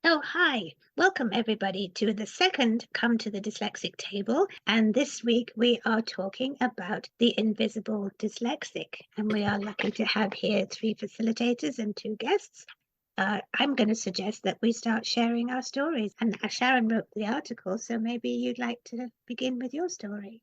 Oh, hi. Welcome, everybody, to the second Come to the Dyslexic table. And this week we are talking about the invisible dyslexic. And we are lucky to have here three facilitators and two guests. I'm going to suggest that we start sharing our stories. And Sharon wrote the article, so maybe you'd like to begin with your story.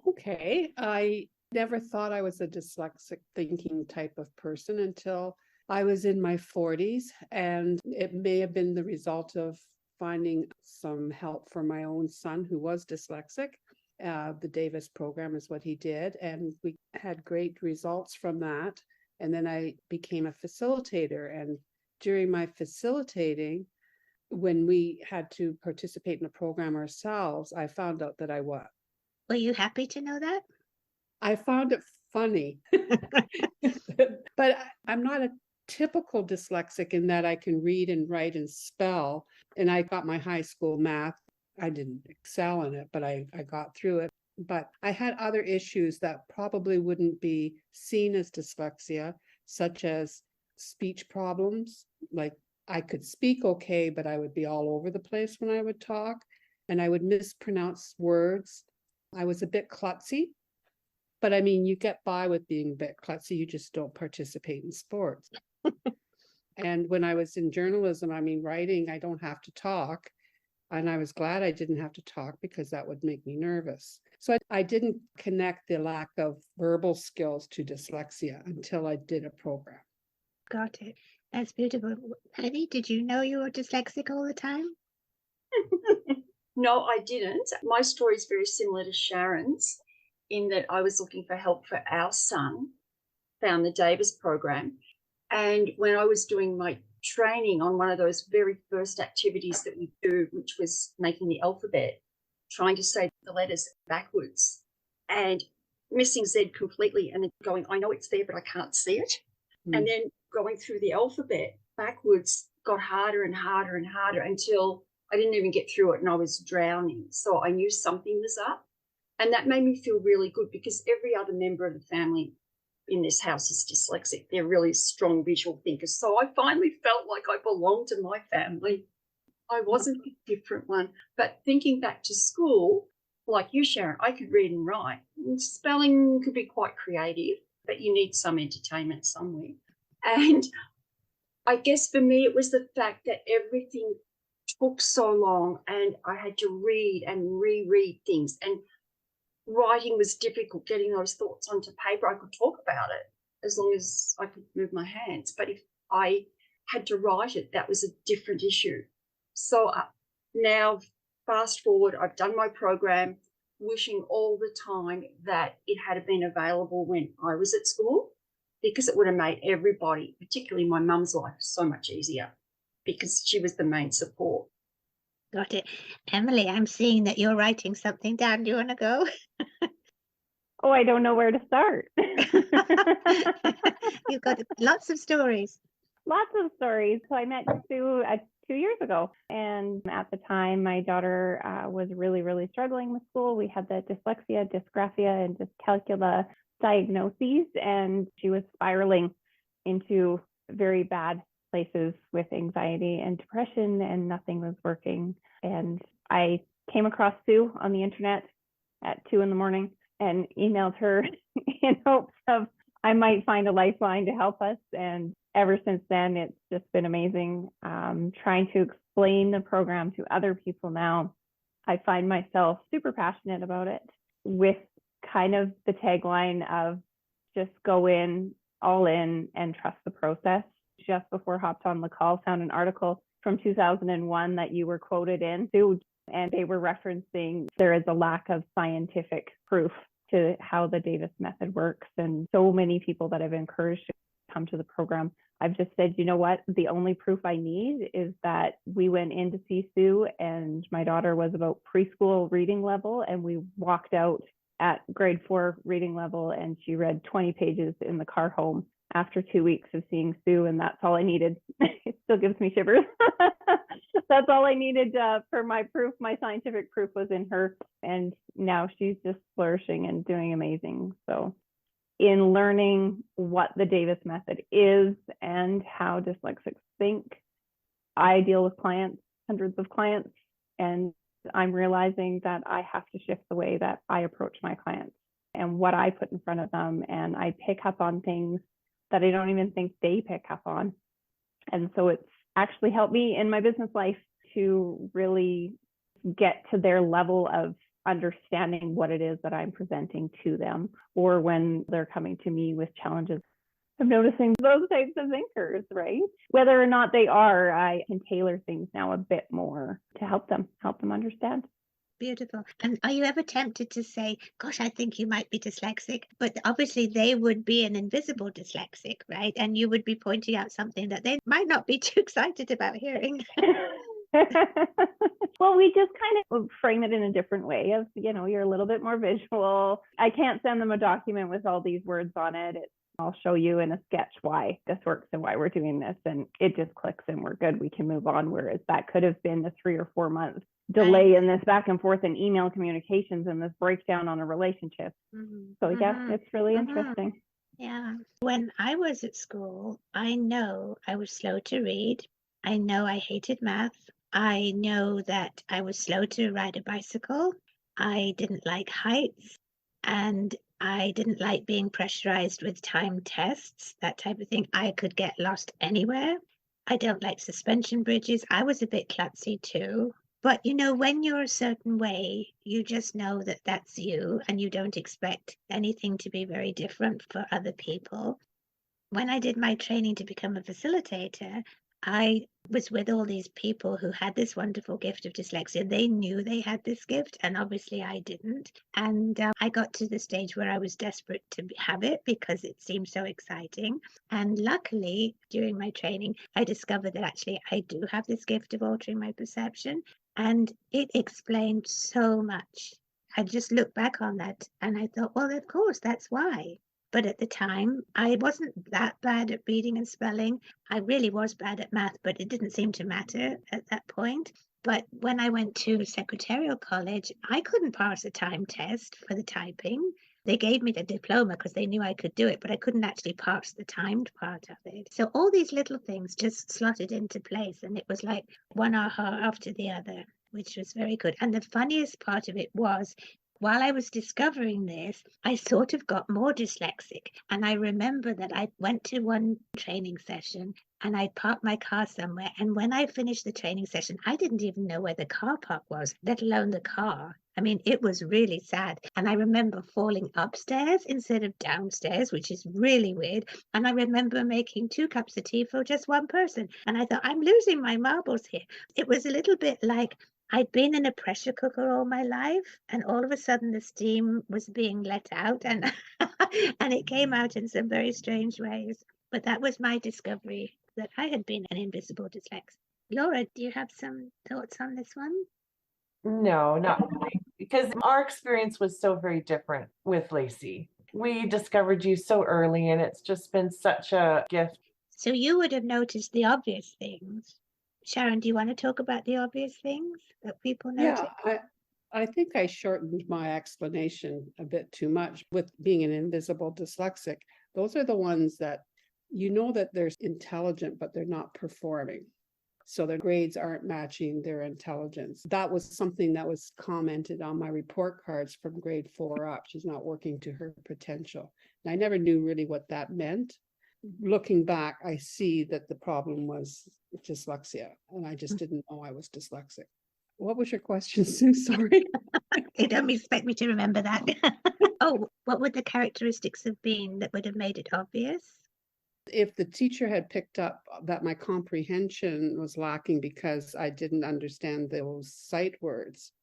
Okay, I never thought I was a dyslexic thinking type of person until I was in my 40s, and it may have been the result of finding some help for my own son who was dyslexic. The Davis program is what he did, and we had great results from that. And then I became a facilitator, and during my facilitating, when we had to participate in a program ourselves, I found out that I was. Were you happy to know that? I found it funny, but I'm not a typical dyslexic in that I can read and write and spell. And I got my high school math. I didn't excel in it, but I got through it. But I had other issues that probably wouldn't be seen as dyslexia, such as speech problems. Like I could speak okay, but I would be all over the place when I would talk, and I would mispronounce words. I was a bit klutzy, but I mean, you get by with being a bit klutzy, you just don't participate in sports. And when I was in journalism, I mean, writing, I don't have to talk. And I was glad I didn't have to talk because that would make me nervous. So I didn't connect the lack of verbal skills to dyslexia until I did a program. Got it. That's beautiful. Penny, did you know you were dyslexic all the time? No, I didn't. My story is very similar to Sharon's in that I was looking for help for our son, found the Davis program. And when I was doing my training on one of those very first activities that we do, which was making the alphabet, trying to say the letters backwards and missing Z completely and then going, I know it's there, but I can't see it. And then going through the alphabet backwards got harder and harder and harder until I didn't even get through it and I was drowning. So I knew something was up. And that made me feel really good because every other member of the family in this house is dyslexic. They're really strong visual thinkers. So I finally felt like I belonged to my family. I wasn't a different one. But thinking back to school, like you, Sharon, I could read and write. And spelling could be quite creative, but you need some entertainment somewhere. And I guess for me, it was the fact that everything took so long and I had to read and reread things, and writing was difficult, getting those thoughts onto paper. I could talk about it as long as I could move my hands, but if I had to write it, that was a different issue. So now fast forward, I've done my program, wishing all the time that it had been available when I was at school, because it would have made everybody, particularly my mum's life, so much easier because she was the main support. Got it. Emily, I'm seeing that you're writing something down. Do you want to go? Oh, I don't know where to start. You've got lots of stories. Lots of stories. So I met Sue 2 years ago. And at the time, my daughter was really struggling with school. We had the dyslexia, dysgraphia, and dyscalculia diagnoses, and she was spiraling into very bad places with anxiety and depression, and nothing was working. And I came across Sue on the internet at 2 a.m. and emailed her in hopes of I might find a lifeline to help us. And ever since then, it's just been amazing. Trying to explain the program to other people now, I find myself super passionate about it, with kind of the tagline of just go in, all in, and trust the process. Just before I hopped on the call, found an article from 2001 that you were quoted in, Sue, and they were referencing there is a lack of scientific proof to how the Davis method works. And so many people that I've encouraged to come to the program, I've just said, you know what, the only proof I need is that we went in to see Sue and my daughter was about preschool reading level, and we walked out at grade 4 reading level and she read 20 pages in the car home after 2 weeks of seeing Sue, and that's all I needed. It still gives me shivers. That's all I needed for my proof. My scientific proof was in her, and now she's just flourishing and doing amazing. So in learning what the Davis method is and how dyslexics think, I deal with clients, hundreds of clients, and I'm realizing that I have to shift the way that I approach my clients and what I put in front of them. And I pick up on things that I don't even think they pick up on. And so it's actually helped me in my business life to really get to their level of understanding what it is that I'm presenting to them, or when they're coming to me with challenges. I'm noticing those types of thinkers, right? Whether or not they are, I can tailor things now a bit more to help them understand. Beautiful. And are you ever tempted to say, gosh, I think you might be dyslexic? But obviously they would be an invisible dyslexic, right? And you would be pointing out something that they might not be too excited about hearing. Well, we just kind of frame it in a different way of, you're a little bit more visual. I can't send them a document with all these words on it. I'll show you in a sketch why this works and why we're doing this. And it just clicks and we're good. We can move on. Whereas that could have been a 3 or 4 month delay in this back and forth in email communications and this breakdown on a relationship. So yeah, it's really interesting. Yeah. When I was at school, I know I was slow to read. I know I hated math. I know that I was slow to ride a bicycle. I didn't like heights, and I didn't like being pressurized with timed tests, that type of thing. I could get lost anywhere. I don't like suspension bridges. I was a bit klutzy too. But when you're a certain way, you just know that that's you, and you don't expect anything to be very different for other people. When I did my training to become a facilitator, I was with all these people who had this wonderful gift of dyslexia. They knew they had this gift, and obviously I didn't. And I got to the stage where I was desperate to have it because it seemed so exciting. And luckily, during my training, I discovered that actually I do have this gift of altering my perception. And it explained so much. I just look back on that and I thought, well, of course, that's why. But at the time, I wasn't that bad at reading and spelling. I really was bad at math, but it didn't seem to matter at that point. But when I went to secretarial college, I couldn't pass a time test for the typing. They gave me the diploma because they knew I could do it, but I couldn't actually pass the timed part of it. So all these little things just slotted into place, and it was like one aha after the other, which was very good. And the funniest part of it was, while I was discovering this, I sort of got more dyslexic. And I remember that I went to one training session and I parked my car somewhere. And when I finished the training session, I didn't even know where the car park was, let alone the car. I mean, it was really sad. And I remember falling upstairs instead of downstairs, which is really weird. And I remember making 2 cups of tea for just one person. And I thought, I'm losing my marbles here. It was a little bit like I'd been in a pressure cooker all my life, and all of a sudden the steam was being let out, and and it came out in some very strange ways. But that was my discovery, that I had been an invisible dyslexic. Laura, do you have some thoughts on this one? No, not really, because our experience was so very different with Lacey. We discovered you so early, and it's just been such a gift. So you would have noticed the obvious things. Sharon, do you want to talk about the obvious things that people notice? Yeah, I think I shortened my explanation a bit too much with being an invisible dyslexic. Those are the ones that that they're intelligent, but they're not performing. So their grades aren't matching their intelligence. That was something that was commented on my report cards from grade 4 up. She's not working to her potential. And I never knew really what that meant. Looking back, I see that the problem was dyslexia, and I just didn't know I was dyslexic. What was your question, Sue? Sorry. You don't expect me to remember that. Oh, what would the characteristics have been that would have made it obvious? If the teacher had picked up that my comprehension was lacking because I didn't understand those sight words,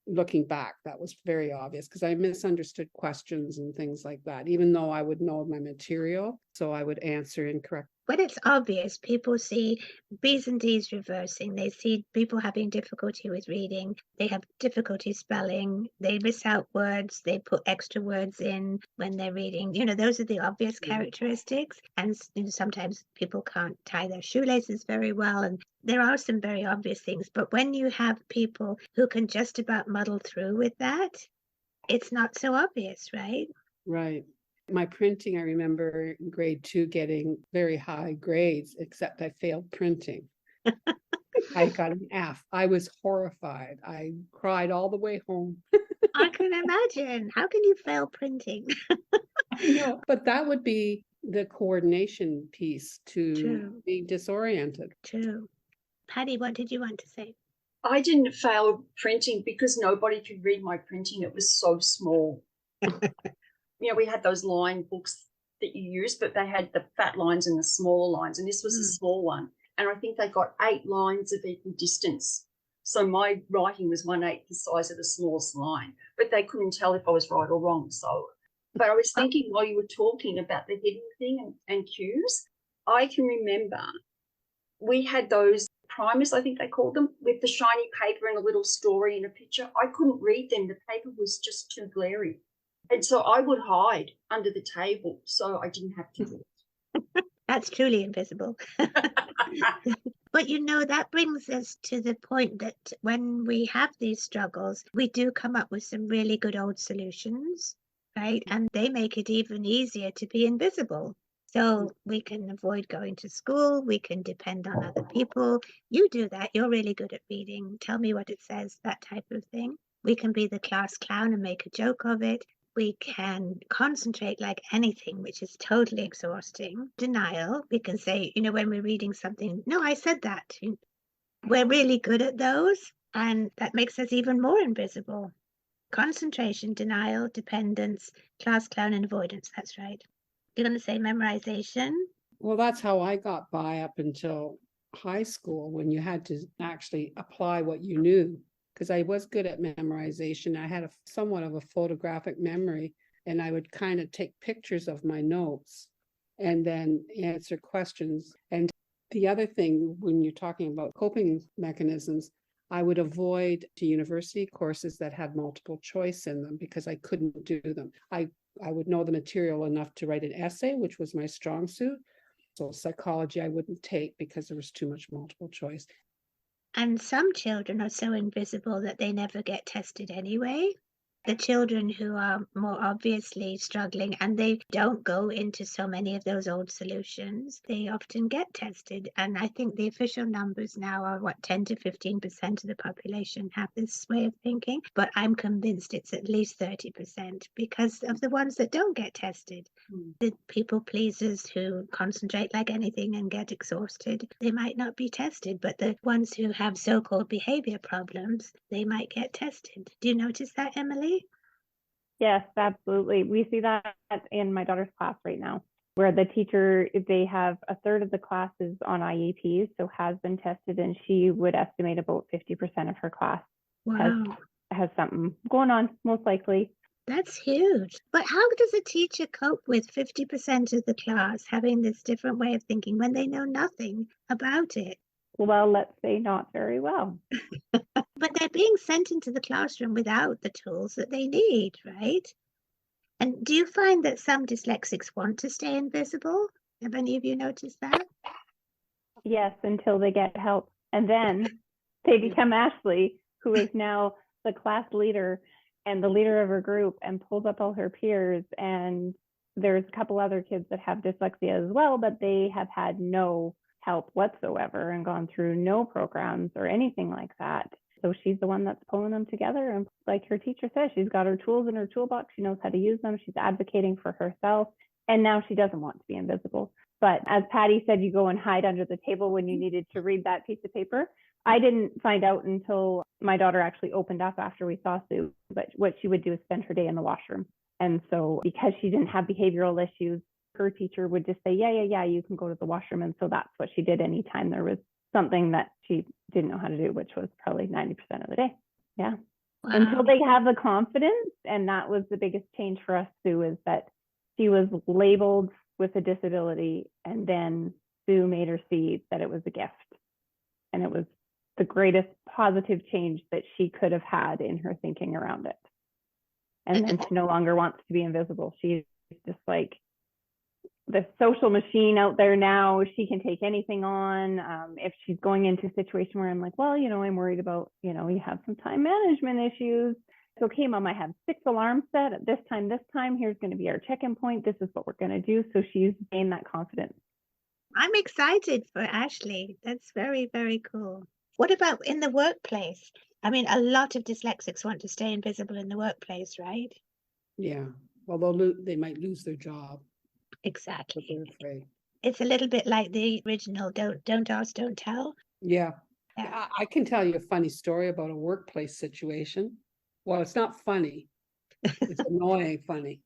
looking back, that was very obvious because I misunderstood questions and things like that, even though I would know my material. So I would answer incorrect. When it's obvious, people see B's and D's reversing. They see people having difficulty with reading. They have difficulty spelling. They miss out words. They put extra words in when they're reading. Those are the obvious characteristics. And sometimes people can't tie their shoelaces very well. And there are some very obvious things. But when you have people who can just about muddle through with that, it's not so obvious, right? Right. My printing, I remember in grade 2 getting very high grades, except I failed printing. I got an F. I was horrified. I cried all the way home. I can imagine. How can you fail printing? I know, but that would be the coordination piece to True. be disoriented. True. Patty, what did you want to say? I didn't fail printing because nobody could read my printing. It was so small. We had those line books that you used, but they had the fat lines and the smaller lines, and this was a small one. And I think they got 8 lines of equal distance. So my writing was 1/8 the size of the smallest line, but they couldn't tell if I was right or wrong. But I was thinking while you were talking about the hidden thing and cues, I can remember we had those primers, I think they called them, with the shiny paper and a little story and a picture. I couldn't read them. The paper was just too glary. And so I would hide under the table so I didn't have to do it. That's truly invisible. But that brings us to the point that when we have these struggles, we do come up with some really good old solutions, right? And they make it even easier to be invisible. So we can avoid going to school. We can depend on other people. You do that. You're really good at reading. Tell me what it says, that type of thing. We can be the class clown and make a joke of it. We can concentrate like anything, which is totally exhausting. Denial, we can say, when we're reading something, no, I said that. We're really good at those, and that makes us even more invisible. Concentration, denial, dependence, class clown, and avoidance. That's right. You're going to say memorization? Well, that's how I got by up until high school, when you had to actually apply what you knew. Because I was good at memorization. I had somewhat of a photographic memory, and I would kind of take pictures of my notes and then answer questions. And the other thing, when you're talking about coping mechanisms, I would avoid university courses that had multiple choice in them because I couldn't do them. I would know the material enough to write an essay, which was my strong suit. So psychology I wouldn't take because there was too much multiple choice. And some children are so invisible that they never get tested anyway. The children who are more obviously struggling and they don't go into so many of those old solutions, they often get tested. And I think the official numbers now are 10 to 15% of the population have this way of thinking. But I'm convinced it's at least 30% because of the ones that don't get tested. The people pleasers who concentrate like anything and get exhausted, they might not be tested. But the ones who have so-called behavior problems, they might get tested. Do you notice that, Emily? Yes, absolutely. We see that in my daughter's class right now, where the teacher, they have a third of the classes on IEPs, so has been tested, and she would estimate about 50% of her class has something going on, most likely. That's huge. But how does a teacher cope with 50% of the class having this different way of thinking when they know nothing about it? Well, let's say not very well. But they're being sent into the classroom without the tools that they need, right? And do you find that some dyslexics want to stay invisible? Have any of you noticed that? Yes, until they get help. And then they become Ashley, who is now the class leader and the leader of her group and pulls up all her peers. And there's a couple other kids that have dyslexia as well, but they have had no help whatsoever and gone through no programs or anything like that. So she's the one that's pulling them together. And like her teacher says, she's got her tools in her toolbox. She knows how to use them. She's advocating for herself. And now she doesn't want to be invisible. But as Patty said, you go and hide under the table when you needed to read that piece of paper. I didn't find out until my daughter actually opened up after we saw Sue. But what she would do is spend her day in the washroom. And so because she didn't have behavioral issues, her teacher would just say, yeah, you can go to the washroom. And so that's what she did anytime there was something that she didn't know how to do, which was probably 90% of the day. Yeah. Wow. Until they have the confidence. And that was the biggest change for us, Sue, is that she was labeled with a disability. And then Sue made her see that it was a gift. And it was the greatest positive change that she could have had in her thinking around it. And then she no longer wants to be invisible. She's just like the social machine out there now. She can take anything on. If she's going into a situation where I'm like, well, I'm worried about, you have some time management issues. It's okay, Mom, I have 6 alarms set at this time. Here's going to be our check-in point. This is what we're going to do. So she's gained that confidence. I'm excited for Ashley. That's very, very cool. What about in the workplace? I mean, a lot of dyslexics want to stay invisible in the workplace, right? Yeah. Well, they might lose their job, but Exactly. they're afraid. It's a little bit like the original don't ask, don't tell. Yeah. Yeah. I can tell you a funny story about a workplace situation. Well, it's not funny. It's annoying funny.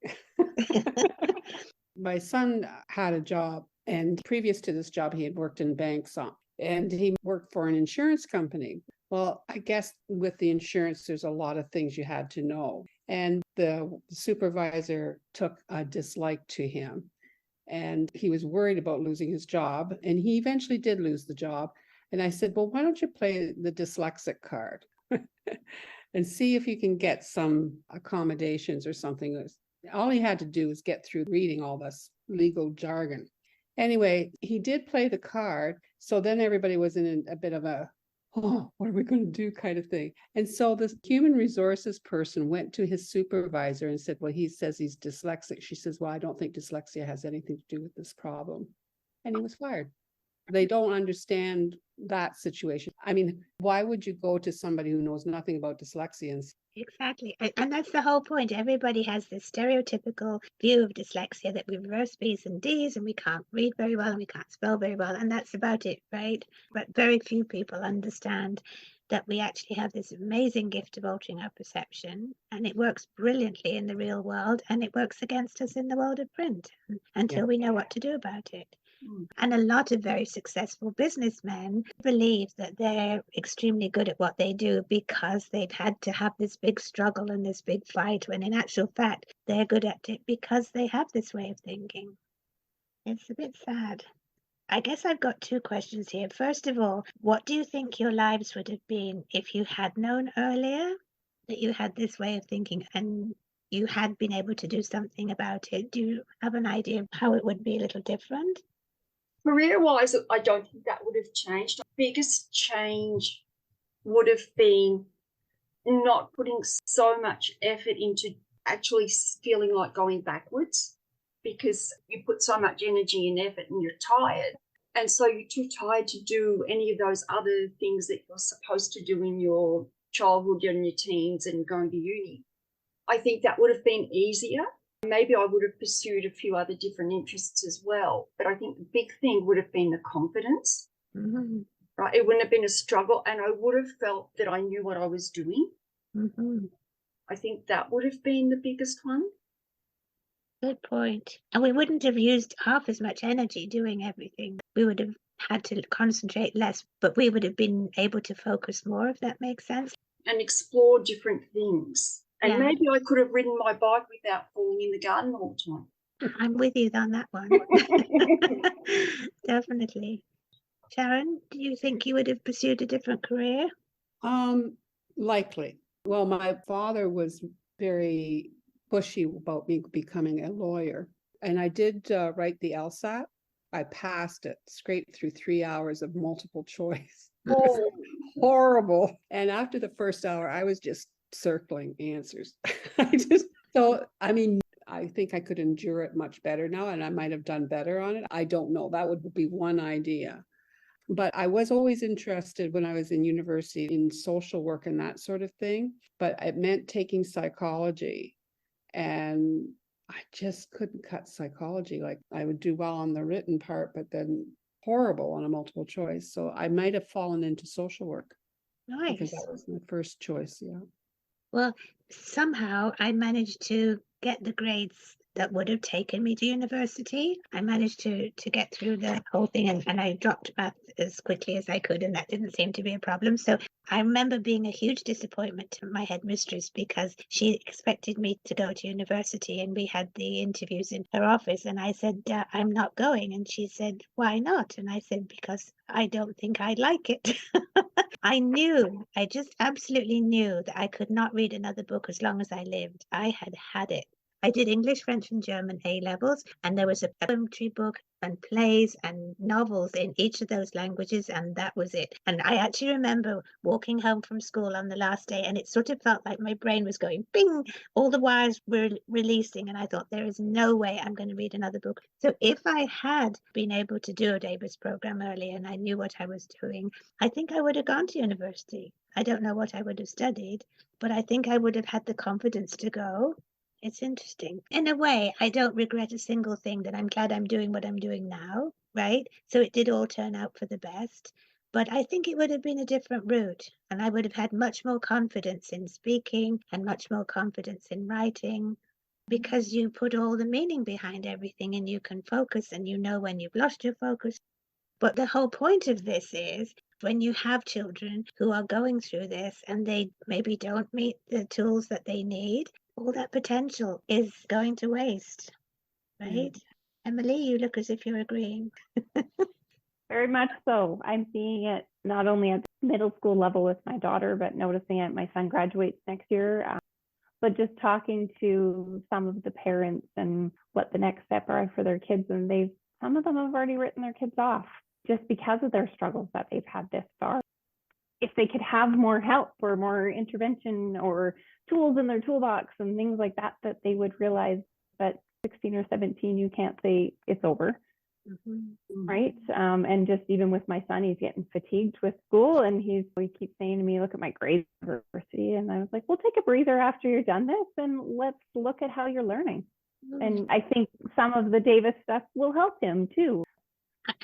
My son had a job, and previous to this job, he had worked in banks and he worked for an insurance company. Well, I guess with the insurance, there's a lot of things you had to know. And the supervisor took a dislike to him, and he was worried about losing his job. And he eventually did lose the job. And I said, well, why don't you play the dyslexic card and see if you can get some accommodations or something. All he had to do was get through reading all this legal jargon. Anyway, he did play the card. So then everybody was in a bit of a, oh, what are we going to do kind of thing. And so the human resources person went to his supervisor and said, well, he says he's dyslexic. She says, well, I don't think dyslexia has anything to do with this problem. And he was fired. They don't understand that situation. I mean, why would you go to somebody who knows nothing about dyslexia and Exactly. And that's the whole point. Everybody has this stereotypical view of dyslexia that we reverse B's and D's and we can't read very well and we can't spell very well. And that's about it, right? But very few people understand that we actually have this amazing gift of altering our perception, and it works brilliantly in the real world, and it works against us in the world of print until we know what to do about it. And a lot of very successful businessmen believe that they're extremely good at what they do because they've had to have this big struggle and this big fight, when in actual fact, they're good at it because they have this way of thinking. It's a bit sad. I guess I've got two questions here. First of all, what do you think your lives would have been if you had known earlier that you had this way of thinking and you had been able to do something about it? Do you have an idea of how it would be a little different? Career-wise, I don't think that would have changed. The biggest change would have been not putting so much effort into actually feeling like going backwards, because you put so much energy and effort and you're tired. And so you're too tired to do any of those other things that you're supposed to do in your childhood and your teens and going to uni. I think that would have been easier. Maybe I would have pursued a few other different interests as well. But I think the big thing would have been the confidence, right? It wouldn't have been a struggle, and I would have felt that I knew what I was doing. I think that would have been the biggest one. Good point. And we wouldn't have used half as much energy doing everything. We would have had to concentrate less, but we would have been able to focus more, if that makes sense. And explore different things. And Yeah. maybe I could have ridden my bike without falling in the garden all the time. I'm with you on that one. Definitely. Sharon, do you think you would have pursued a different career? Likely. Well, my father was very pushy about me becoming a lawyer. And I did write the LSAT. I passed it, scraped through 3 hours of multiple choice. Oh, Horrible. And after the first hour, I was just circling answers. I think I could endure it much better now, and I might have done better on it. I don't know. That would be one idea. But I was always interested when I was in university in social work and that sort of thing. But it meant taking psychology. And I just couldn't cut psychology. Like, I would do well on the written part, but then horrible on a multiple choice. So I might have fallen into social work. Because Nice. that was my first choice. Yeah. Well, somehow I managed to get the grades that would have taken me to university. I managed to get through the whole thing, and I dropped math as quickly as I could, and that didn't seem to be a problem. So I remember being a huge disappointment to my headmistress because she expected me to go to university, and we had the interviews in her office, and I said, I'm not going. And she said, why not? And I said, because I don't think I'd like it. I just absolutely knew that I could not read another book as long as I lived. I had had it. I did English, French, and German A levels, and there was a poetry book and plays and novels in each of those languages, and that was it. And I actually remember walking home from school on the last day, and it sort of felt like my brain was going bing, all the wires were releasing, and I thought, there is no way I'm going to read another book. So if I had been able to do a Davis program earlier and I knew what I was doing, I think I would have gone to university. I don't know what I would have studied, but I think I would have had the confidence to go. It's interesting. In a way, I don't regret a single thing, that I'm glad I'm doing what I'm doing now, right? So it did all turn out for the best. But I think it would have been a different route, and I would have had much more confidence in speaking and much more confidence in writing, because you put all the meaning behind everything and you can focus and you know when you've lost your focus. But the whole point of this is, when you have children who are going through this and they maybe don't meet the tools that they need, all that potential is going to waste, right? Emily, you look as if you're agreeing. Very much so. I'm seeing it not only at the middle school level with my daughter, but noticing it. My son graduates next year. But just talking to some of the parents and what the next step are for their kids, and some of them have already written their kids off just because of their struggles that they've had this far. If they could have more help or more intervention or tools in their toolbox and things like that, that they would realize that 16 or 17, you can't say it's over. Right. And just even with my son, he's getting fatigued with school, and he keeps saying to me, look at my grades at university. And I was like, well, take a breather after you're done this and let's look at how you're learning. And I think some of the Davis stuff will help him too.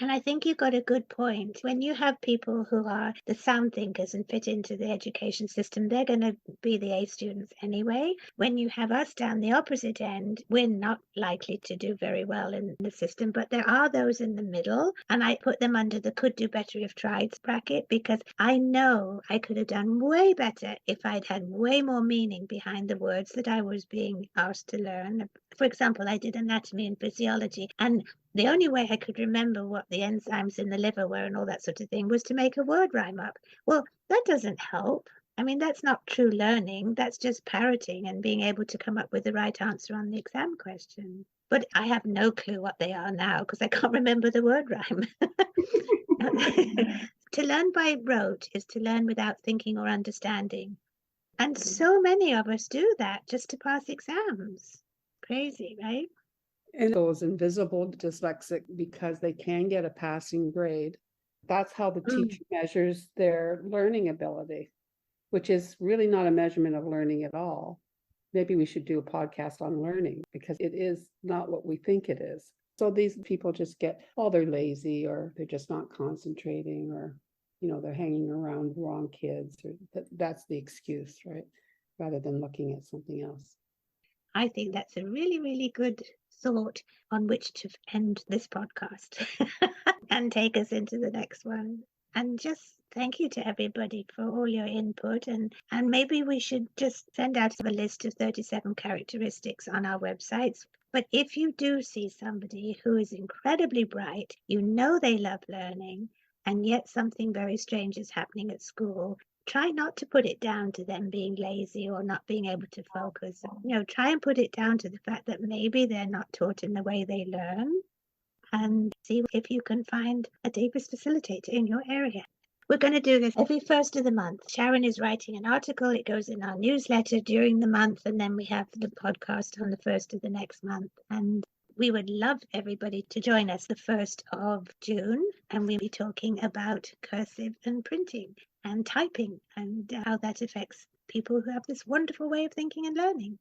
And I think you got a good point. When you have people who are the sound thinkers and fit into the education system, they're going to be the A students anyway. When you have us down the opposite end, we're not likely to do very well in the system. But there are those in the middle, and I put them under the could do better if tried bracket, because I know I could have done way better if I'd had way more meaning behind the words that I was being asked to learn. For example, I did anatomy and physiology, and the only way I could remember what the enzymes in the liver were and all that sort of thing was to make a word rhyme up. Well, that doesn't help. I mean, that's not true learning. That's just parroting and being able to come up with the right answer on the exam question. But I have no clue what they are now because I can't remember the word rhyme. To learn by rote is to learn without thinking or understanding. And so many of us do that just to pass exams. Crazy, right? And those invisible dyslexic, because they can get a passing grade. That's how the teacher measures their learning ability, which is really not a measurement of learning at all. Maybe we should do a podcast on learning, because it is not what we think it is. So these people just they're lazy, or they're just not concentrating, or, they're hanging around wrong kids, or that's the excuse, right? Rather than looking at something else. I think that's a really, really good thought on which to end this podcast and take us into the next one. And just thank you to everybody for all your input. And maybe we should just send out a list of 37 characteristics on our websites. But if you do see somebody who is incredibly bright, they love learning, and yet something very strange is happening at school, try not to put it down to them being lazy or not being able to focus. Try and put it down to the fact that maybe they're not taught in the way they learn, and see if you can find a Davis facilitator in your area. We're going to do this every first of the month. Sharon is writing an article. It goes in our newsletter during the month, and then we have the podcast on the first of the next month. And we would love everybody to join us the 1st of June, and we'll be talking about cursive and printing and typing and how that affects people who have this wonderful way of thinking and learning.